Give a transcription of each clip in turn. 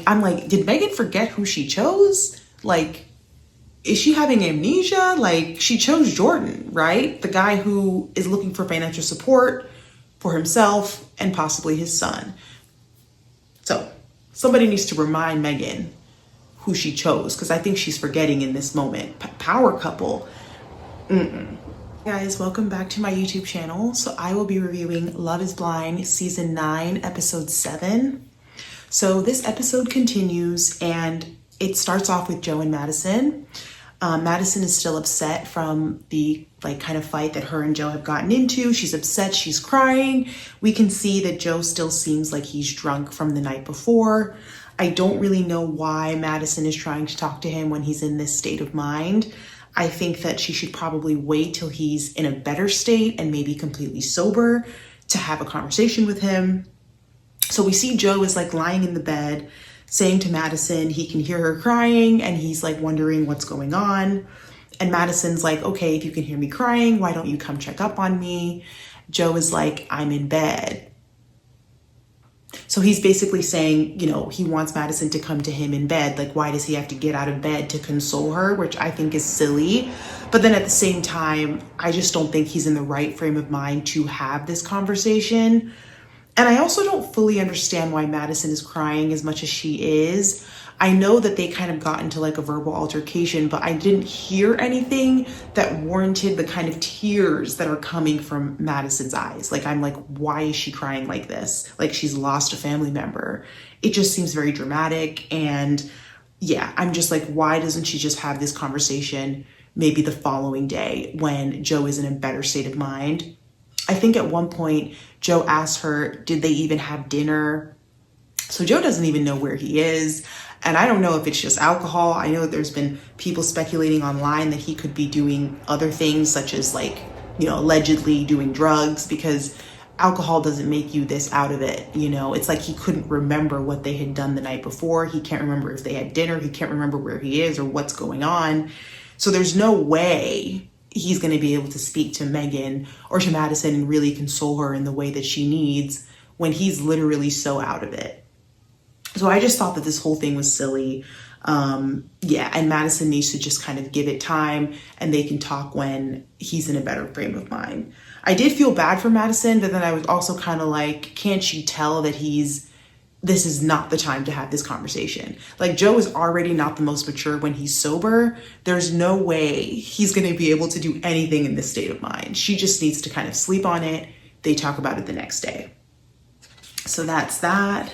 I'm like, did Megan forget who she chose? Like, is she having amnesia? Like, she chose Jordan, right? The guy who is looking for financial support for himself and possibly his son. So somebody needs to remind Megan who she chose, because I think she's forgetting in this moment. Power couple. Guys, welcome back to my YouTube channel. So I will be reviewing Love is Blind season 9, episode 7. So this episode continues and it starts off with Joe and Madison. Madison is still upset from the kind of fight that her and Joe have gotten into. She's upset, she's crying. We can see that Joe still seems like he's drunk from the night before. I don't really know why Madison is trying to talk to him when he's in this state of mind. I think that she should probably wait till he's in a better state and maybe completely sober to have a conversation with him. So we see Joe is lying in the bed saying to Madison he can hear her crying and he's wondering what's going on. And Madison's like, okay, if you can hear me crying, why don't you come check up on me? Joe is like, I'm in bed. So he's basically saying, he wants Madison to come to him in bed. Why does he have to get out of bed to console her? Which I think is silly. But then at the same time, I just don't think he's in the right frame of mind to have this conversation. And I also don't fully understand why Madison is crying as much as she is. I know that they kind of got into a verbal altercation, but I didn't hear anything that warranted the kind of tears that are coming from Madison's eyes. I'm like, why is she crying like this? She's lost a family member. It just seems very dramatic. And yeah, I'm just like, why doesn't she just have this conversation maybe the following day when Joe is in a better state of mind? I think at one point, Joe asked her, did they even have dinner? So Joe doesn't even know where he is. And I don't know if it's just alcohol. I know that there's been people speculating online that he could be doing other things, such as allegedly doing drugs, because alcohol doesn't make you this out of it. It's like he couldn't remember what they had done the night before. He can't remember if they had dinner. He can't remember where he is or what's going on. So there's no way he's going to be able to speak to Megan or to Madison and really console her in the way that she needs when he's literally so out of it. So I just thought that this whole thing was silly. And Madison needs to just kind of give it time and they can talk when he's in a better frame of mind. I did feel bad for Madison, but then I was also kind of like, can't she tell that this is not the time to have this conversation? Joe is already not the most mature when he's sober. There's no way he's going to be able to do anything in this state of mind. She just needs to kind of sleep on it. They talk about it the next day. So that's that.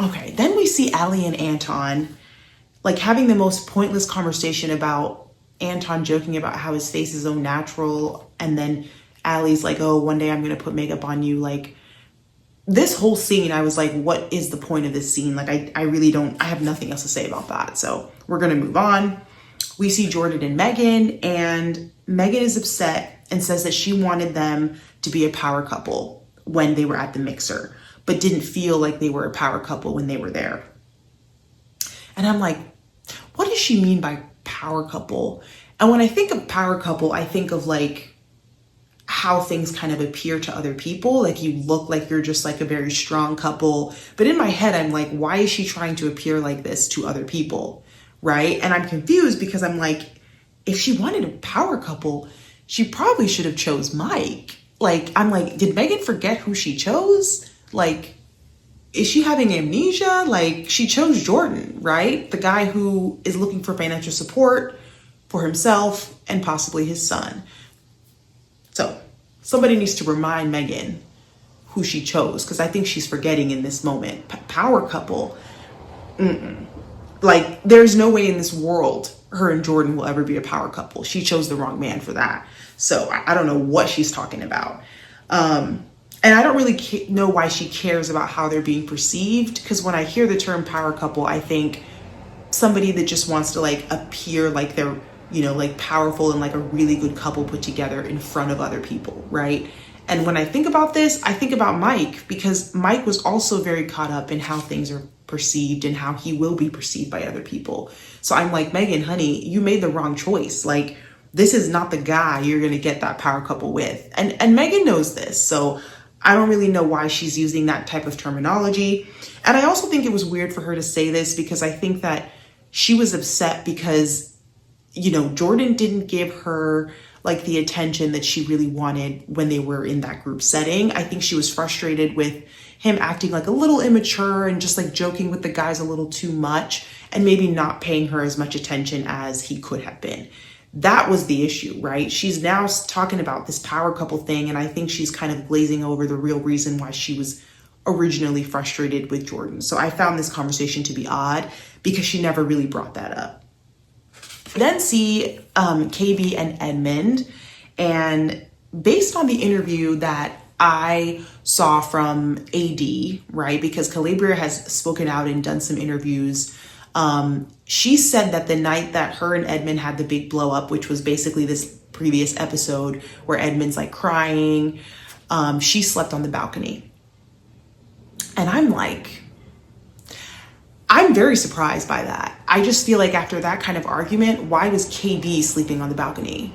Okay, then we see Allie and Anton having the most pointless conversation about Anton joking about how his face is so natural. And then Allie's like, oh, one day I'm going to put makeup on you. This whole scene, I was like, what is the point of this scene? I really don't, I have nothing else to say about that. So we're going to move on. We see Jordan and Megan, and Megan is upset and says that she wanted them to be a power couple when they were at the mixer, but didn't feel like they were a power couple when they were there. And I'm like, what does she mean by power couple? And when I think of power couple, I think of how things kind of appear to other people. You look like you're just a very strong couple. But in my head, I'm like, why is she trying to appear like this to other people? Right? And I'm confused because I'm like, if she wanted a power couple, she probably should have chose Mike. I'm like, did Megan forget who she chose? Is she having amnesia? She chose Jordan, right? The guy who is looking for financial support for himself and possibly his son. So somebody needs to remind Megan who she chose, because I think she's forgetting in this moment. Power couple. There's no way in this world her and Jordan will ever be a power couple. She chose the wrong man for that. So I don't know what she's talking about. And I don't really know why she cares about how they're being perceived, because when I hear the term power couple, I think somebody that just wants to appear like they're, powerful and a really good couple put together in front of other people, right? And when I think about this, I think about Mike, because Mike was also very caught up in how things are perceived and how he will be perceived by other people. So I'm like, Megan, honey, you made the wrong choice. This is not the guy you're going to get that power couple with. And Megan knows this. So I don't really know why she's using that type of terminology. And I also think it was weird for her to say this because I think that she was upset because, you know, Jordan didn't give her like the attention that she really wanted when they were in that group setting. I think she was frustrated with him acting like a little immature and just like joking with the guys a little too much and maybe not paying her as much attention as he could have been. That was the issue, right? She's now talking about this power couple thing, and I think she's kind of glazing over the real reason why she was originally frustrated with Jordan. So I found this conversation to be odd because she never really brought that up. Then see KB and Edmund, and based on the interview that I saw from AD, right, because Calabria has spoken out and done some interviews, she said that the night that her and Edmund had the big blow up, which was basically this previous episode where Edmund's like crying, she slept on the balcony. And I'm very surprised by that. I just feel like after that kind of argument, why was KB sleeping on the balcony?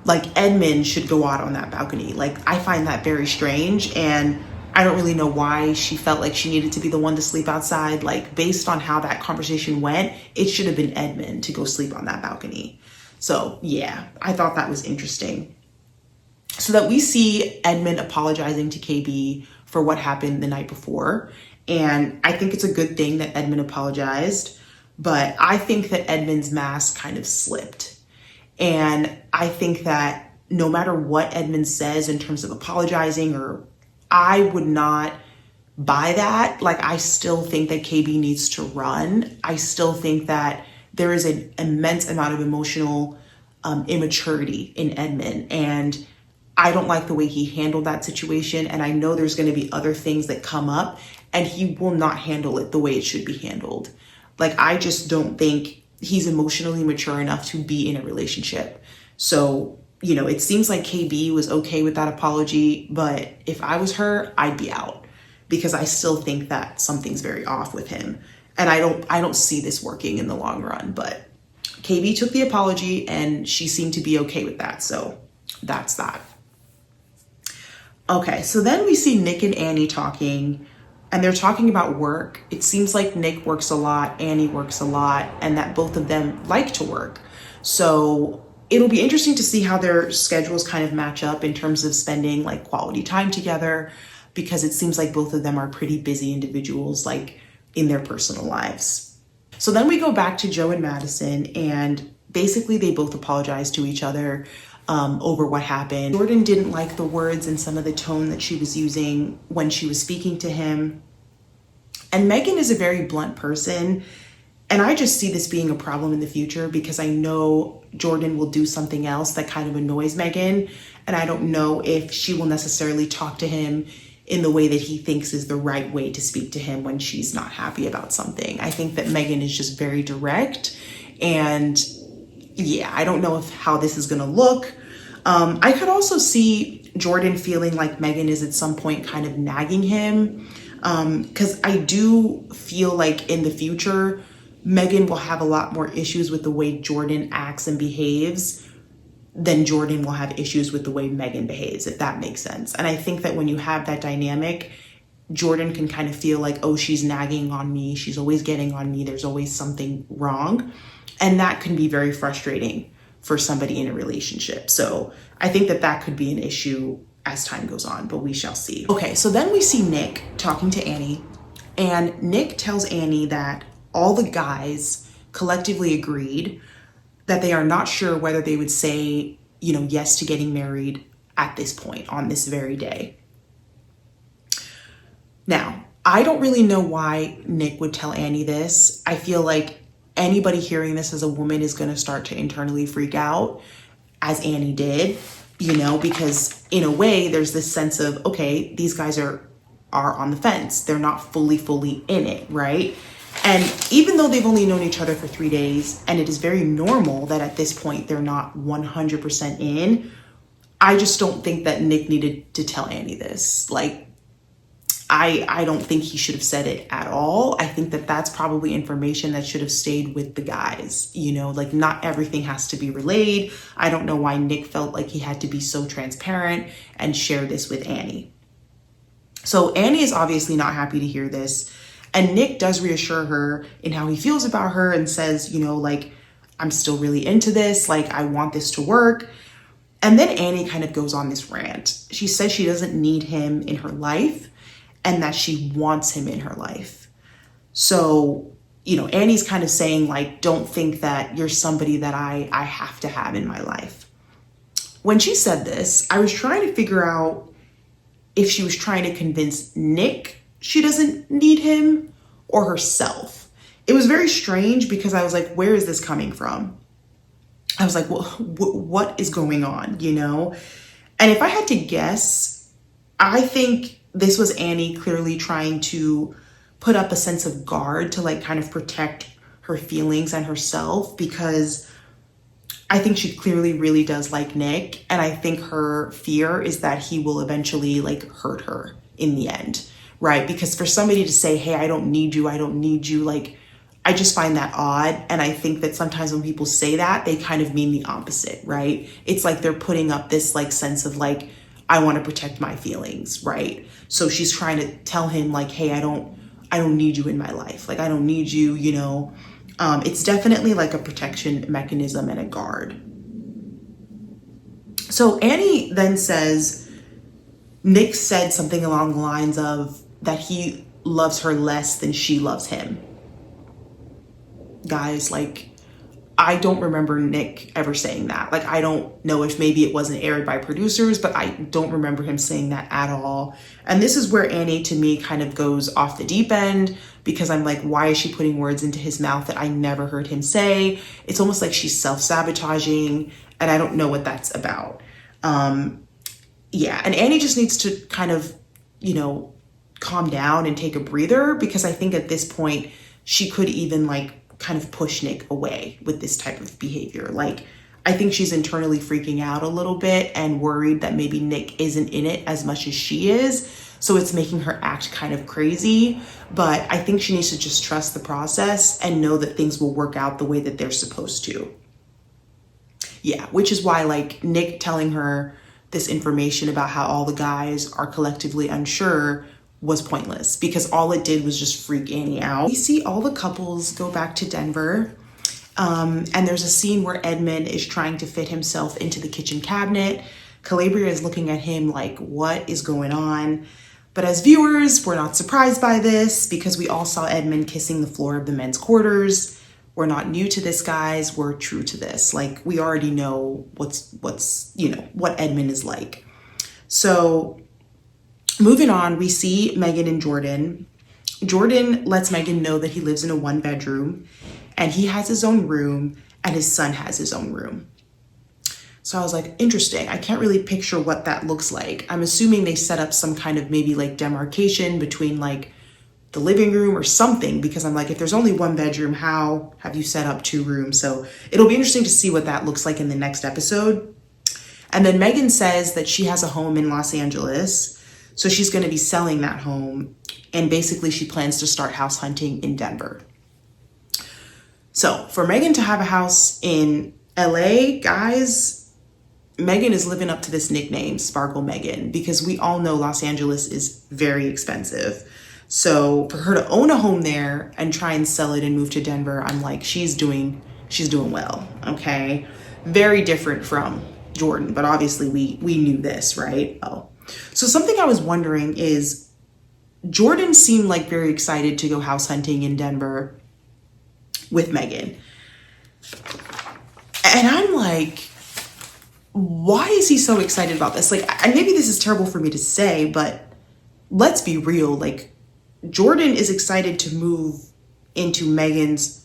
Like, Edmund should go out on that balcony. Like, I find that very strange, and I don't really know why she felt like she needed to be the one to sleep outside. Like, based on how that conversation went, it should have been Edmund to go sleep on that balcony. So yeah, I thought that was interesting. So that we see Edmund apologizing to KB for what happened the night before. And I think it's a good thing that Edmund apologized, but I think that Edmund's mask kind of slipped. And I think that no matter what Edmund says in terms of apologizing, or I would not buy that. Like, I still think that KB needs to run. I still think that there is an immense amount of emotional immaturity in Edmund. And I don't like the way he handled that situation. And I know there's going to be other things that come up and he will not handle it the way it should be handled. Like, I just don't think he's emotionally mature enough to be in a relationship. So, you know, it seems like KB was okay with that apology, but if I was her, I'd be out because I still think that something's very off with him. And I don't see this working in the long run, but KB took the apology and she seemed to be okay with that. So that's that. Okay, so then we see Nick and Annie talking, and they're talking about work. It seems like Nick works a lot, Annie works a lot, and that both of them like to work. So it'll be interesting to see how their schedules kind of match up in terms of spending like quality time together, because it seems like both of them are pretty busy individuals, like in their personal lives. So then we go back to Joe and Madison, and basically they both apologize to each other over what happened. Jordan didn't like the words and some of the tone that she was using when she was speaking to him. And Megan is a very blunt person. And I just see this being a problem in the future because I know Jordan will do something else that kind of annoys Megan. And I don't know if she will necessarily talk to him in the way that he thinks is the right way to speak to him when she's not happy about something. I think that Megan is just very direct. And yeah, I don't know how this is going to look. I could also see Jordan feeling like Megan is at some point kind of nagging him, because I do feel like in the future, Megan will have a lot more issues with the way Jordan acts and behaves than Jordan will have issues with the way Megan behaves, if that makes sense. And I think that when you have that dynamic, Jordan can kind of feel like, oh, she's nagging on me. She's always getting on me. There's always something wrong. And that can be very frustrating for somebody in a relationship. So I think that that could be an issue as time goes on, but we shall see. Okay, so then we see Nick talking to Annie, and Nick tells Annie that all the guys collectively agreed that they are not sure whether they would say, you know, yes to getting married at this point on this very day. Now, I don't really know why Nick would tell Annie this. I feel like anybody hearing this as a woman is going to start to internally freak out, as Annie did, you know, because in a way there's this sense of, okay, these guys are on the fence. They're not fully in it, right? And even though they've only known each other for 3 days, and it is very normal that at this point they're not 100% in, I just don't think that Nick needed to tell Annie this. Like, I don't think he should have said it at all. I think that that's probably information that should have stayed with the guys. You know, like, not everything has to be relayed. I don't know why Nick felt like he had to be so transparent and share this with Annie. So Annie is obviously not happy to hear this. And Nick does reassure her in how he feels about her and says, you know, like, I'm still really into this. Like, I want this to work. And then Annie kind of goes on this rant. She says she doesn't need him in her life and that she wants him in her life. So, you know, Annie's kind of saying, like, don't think that you're somebody that I have to have in my life. When she said this, I was trying to figure out if she was trying to convince Nick she doesn't need him or herself. It was very strange because I was like, where is this coming from? I was like, well, what is going on, you know? And if I had to guess, I think this was Annie clearly trying to put up a sense of guard to like kind of protect her feelings and herself, because I think she clearly really does like Nick. And I think her fear is that he will eventually like hurt her in the end, right? Because for somebody to say, hey, I don't need you, like, I just find that odd. And I think that sometimes when people say that, they kind of mean the opposite, right? It's like they're putting up this like sense of like, I want to protect my feelings, right? So she's trying to tell him like, hey, I don't need you in my life. Like, I don't need you, you know? It's definitely like a protection mechanism and a guard. So Annie then says, Nick said something along the lines of that he loves her less than she loves him. Guys, like, I don't remember Nick ever saying that. Like, I don't know if maybe it wasn't aired by producers, but I don't remember him saying that at all. And this is where Annie, to me, kind of goes off the deep end, because I'm like, why is she putting words into his mouth that I never heard him say? It's almost like she's self-sabotaging, and I don't know what that's about. Yeah, and Annie just needs to kind of, you know, calm down and take a breather, because I think at this point, she could even like kind of push Nick away with this type of behavior. Like, I think she's internally freaking out a little bit and worried that maybe Nick isn't in it as much as she is. So it's making her act kind of crazy. But I think she needs to just trust the process and know that things will work out the way that they're supposed to. Yeah, which is why like Nick telling her this information about how all the guys are collectively unsure was pointless, because all it did was just freak Annie out. We see all the couples go back to Denver, and there's a scene where Edmund is trying to fit himself into the kitchen cabinet. Calabria is looking at him like, what is going on? But as viewers, we're not surprised by this, because we all saw Edmund kissing the floor of the men's quarters. We're not new to this, guys. We're true to this. Like, we already know what's you know, what Edmund is like. So moving on, we see Megan and Jordan. Jordan lets Megan know that he lives in a 1-bedroom and he has his own room and his son has his own room. So I was like, interesting. I can't really picture what that looks like. I'm assuming they set up some kind of maybe like demarcation between like the living room or something, because I'm like, if there's only 1 bedroom, how have you set up 2 rooms? So it'll be interesting to see what that looks like in the next episode. And then Megan says that she has a home in Los Angeles. So she's going to be selling that home, and basically she plans to start house hunting in Denver. So for Megan to have a house in LA, guys, Megan is living up to this nickname, Sparkle Megan, because we all know Los Angeles is very expensive. So for her to own a home there and try and sell it and move to Denver, I'm like, she's doing well, okay? Very different from Jordan, but obviously we knew this, right? Oh. So something I was wondering is, Jordan seemed like very excited to go house hunting in Denver with Megan. And I'm like, why is he so excited about this? Like, and maybe this is terrible for me to say, but let's be real. Like, Jordan is excited to move into Megan's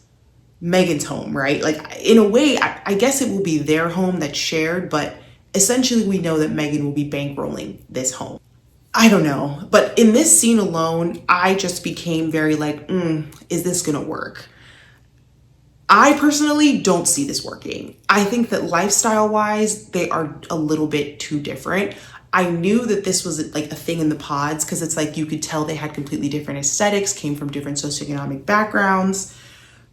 home, right? Like, in a way, I guess it will be their home that's shared, but essentially we know that Megan will be bankrolling this home. I don't know, but in this scene alone, I just became very like, is this gonna work? I personally don't see this working. I think that lifestyle-wise, they are a little bit too different. I knew that this was like a thing in the pods, because it's like you could tell they had completely different aesthetics, came from different socioeconomic backgrounds,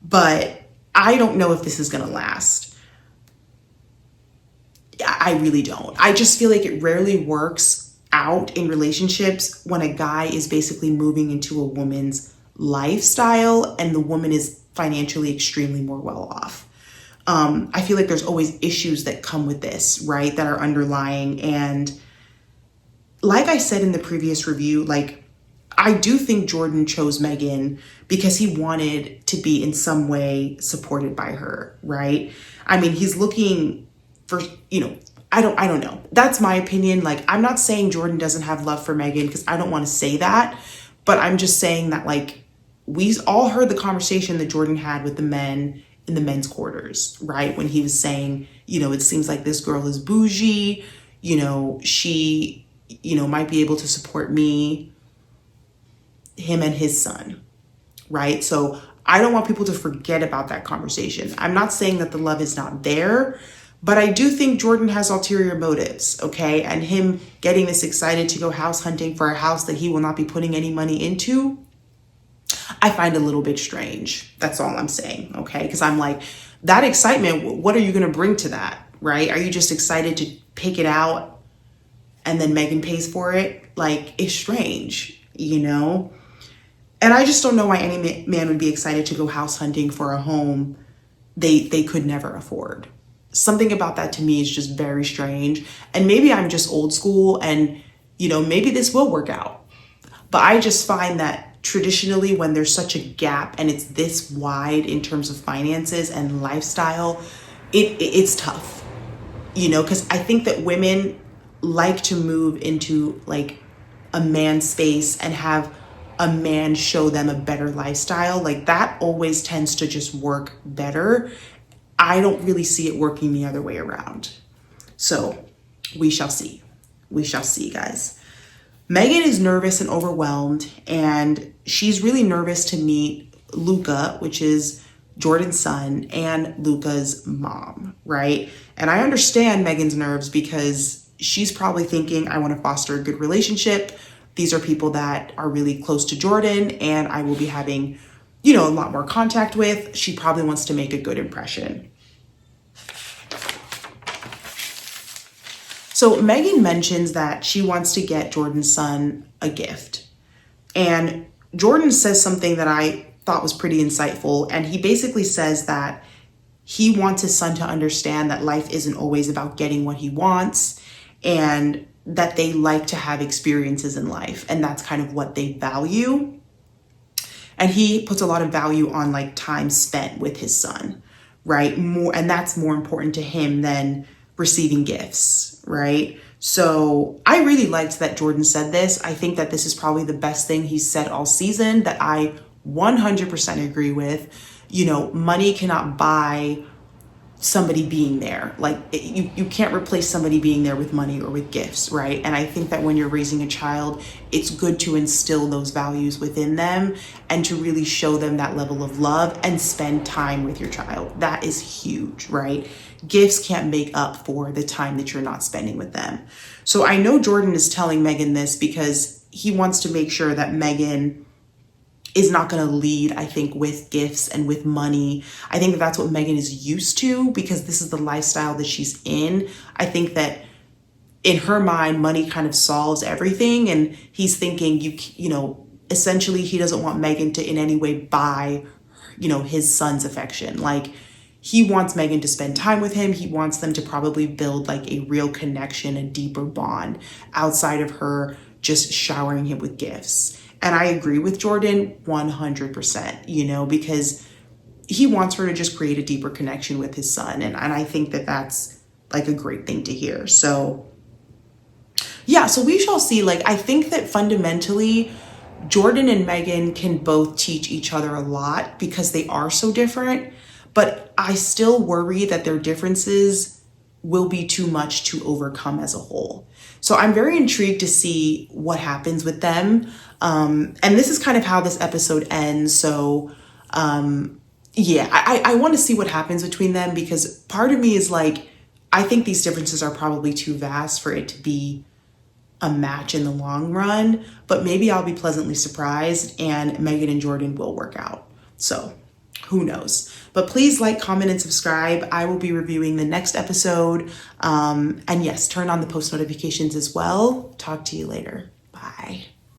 but I don't know if this is gonna last. I really don't. I just feel like it rarely works out in relationships when a guy is basically moving into a woman's lifestyle and the woman is financially extremely more well off. I feel like there's always issues that come with this, right? That are underlying. And like I said in the previous review, like, I do think Jordan chose Megan because he wanted to be in some way supported by her, right? I mean, he's looking for, I don't know. That's my opinion. Like, I'm not saying Jordan doesn't have love for Megan because I don't want to say that, but I'm just saying that, like, we all heard the conversation that Jordan had with the men in the men's quarters, right? When he was saying, it seems like this girl is bougie, she, might be able to support me, him and his son, right? So I don't want people to forget about that conversation. I'm not saying that the love is not there, but I do think Jordan has ulterior motives, okay? And him getting this excited to go house hunting for a house that he will not be putting any money into, I find a little bit strange. That's all I'm saying, okay? Because I'm like, that excitement, what are you going to bring to that, right? Are you just excited to pick it out and then Megan pays for it? Like, it's strange, And I just don't know why any man would be excited to go house hunting for a home they could never afford. Something about that to me is just very strange. And maybe I'm just old school and, maybe this will work out. But I just find that traditionally when there's such a gap and it's this wide in terms of finances and lifestyle, it's tough, because I think that women like to move into like a man's space and have a man show them a better lifestyle. Like, that always tends to just work better. I don't really see it working the other way around. So we shall see. We shall see, guys. Megan is nervous and overwhelmed, and she's really nervous to meet Luca, which is Jordan's son, and Luca's mom, right? And I understand Megan's nerves because she's probably thinking, I want to foster a good relationship. These are people that are really close to Jordan and I will be having, a lot more contact with. She probably wants to make a good impression. So Megan mentions that she wants to get Jordan's son a gift. And Jordan says something that I thought was pretty insightful. And he basically says that he wants his son to understand that life isn't always about getting what he wants and that they like to have experiences in life. And that's kind of what they value. And he puts a lot of value on like time spent with his son, right? And that's more important to him than receiving gifts, right? So I really liked that Jordan said this. I think that this is probably the best thing he's said all season that I 100% agree with. Money cannot buy somebody being there. Like, you can't replace somebody being there with money or with gifts, right? And I think that when you're raising a child, it's good to instill those values within them and to really show them that level of love and spend time with your child. That is huge, right? Gifts can't make up for the time that you're not spending with them. So I know Jordan is telling Megan this because he wants to make sure that Megan is not going to lead, I think, with gifts and with money. I think that that's what Megan is used to because this is the lifestyle that she's in. I think that in her mind, money kind of solves everything. And he's thinking, essentially he doesn't want Megan to in any way buy, his son's affection. Like, he wants Megan to spend time with him. He wants them to probably build like a real connection, a deeper bond outside of her just showering him with gifts. And I agree with Jordan 100%, because he wants her to just create a deeper connection with his son. And I think that that's like a great thing to hear. So yeah, so we shall see. Like, I think that fundamentally Jordan and Megan can both teach each other a lot because they are so different. But I still worry that their differences will be too much to overcome as a whole. So I'm very intrigued to see what happens with them. And this is kind of how this episode ends. So I want to see what happens between them because part of me is like, I think these differences are probably too vast for it to be a match in the long run, but maybe I'll be pleasantly surprised and Megan and Jordan will work out. So who knows? But please like, comment, and subscribe. I will be reviewing the next episode. And yes, turn on the post notifications as well. Talk to you later. Bye.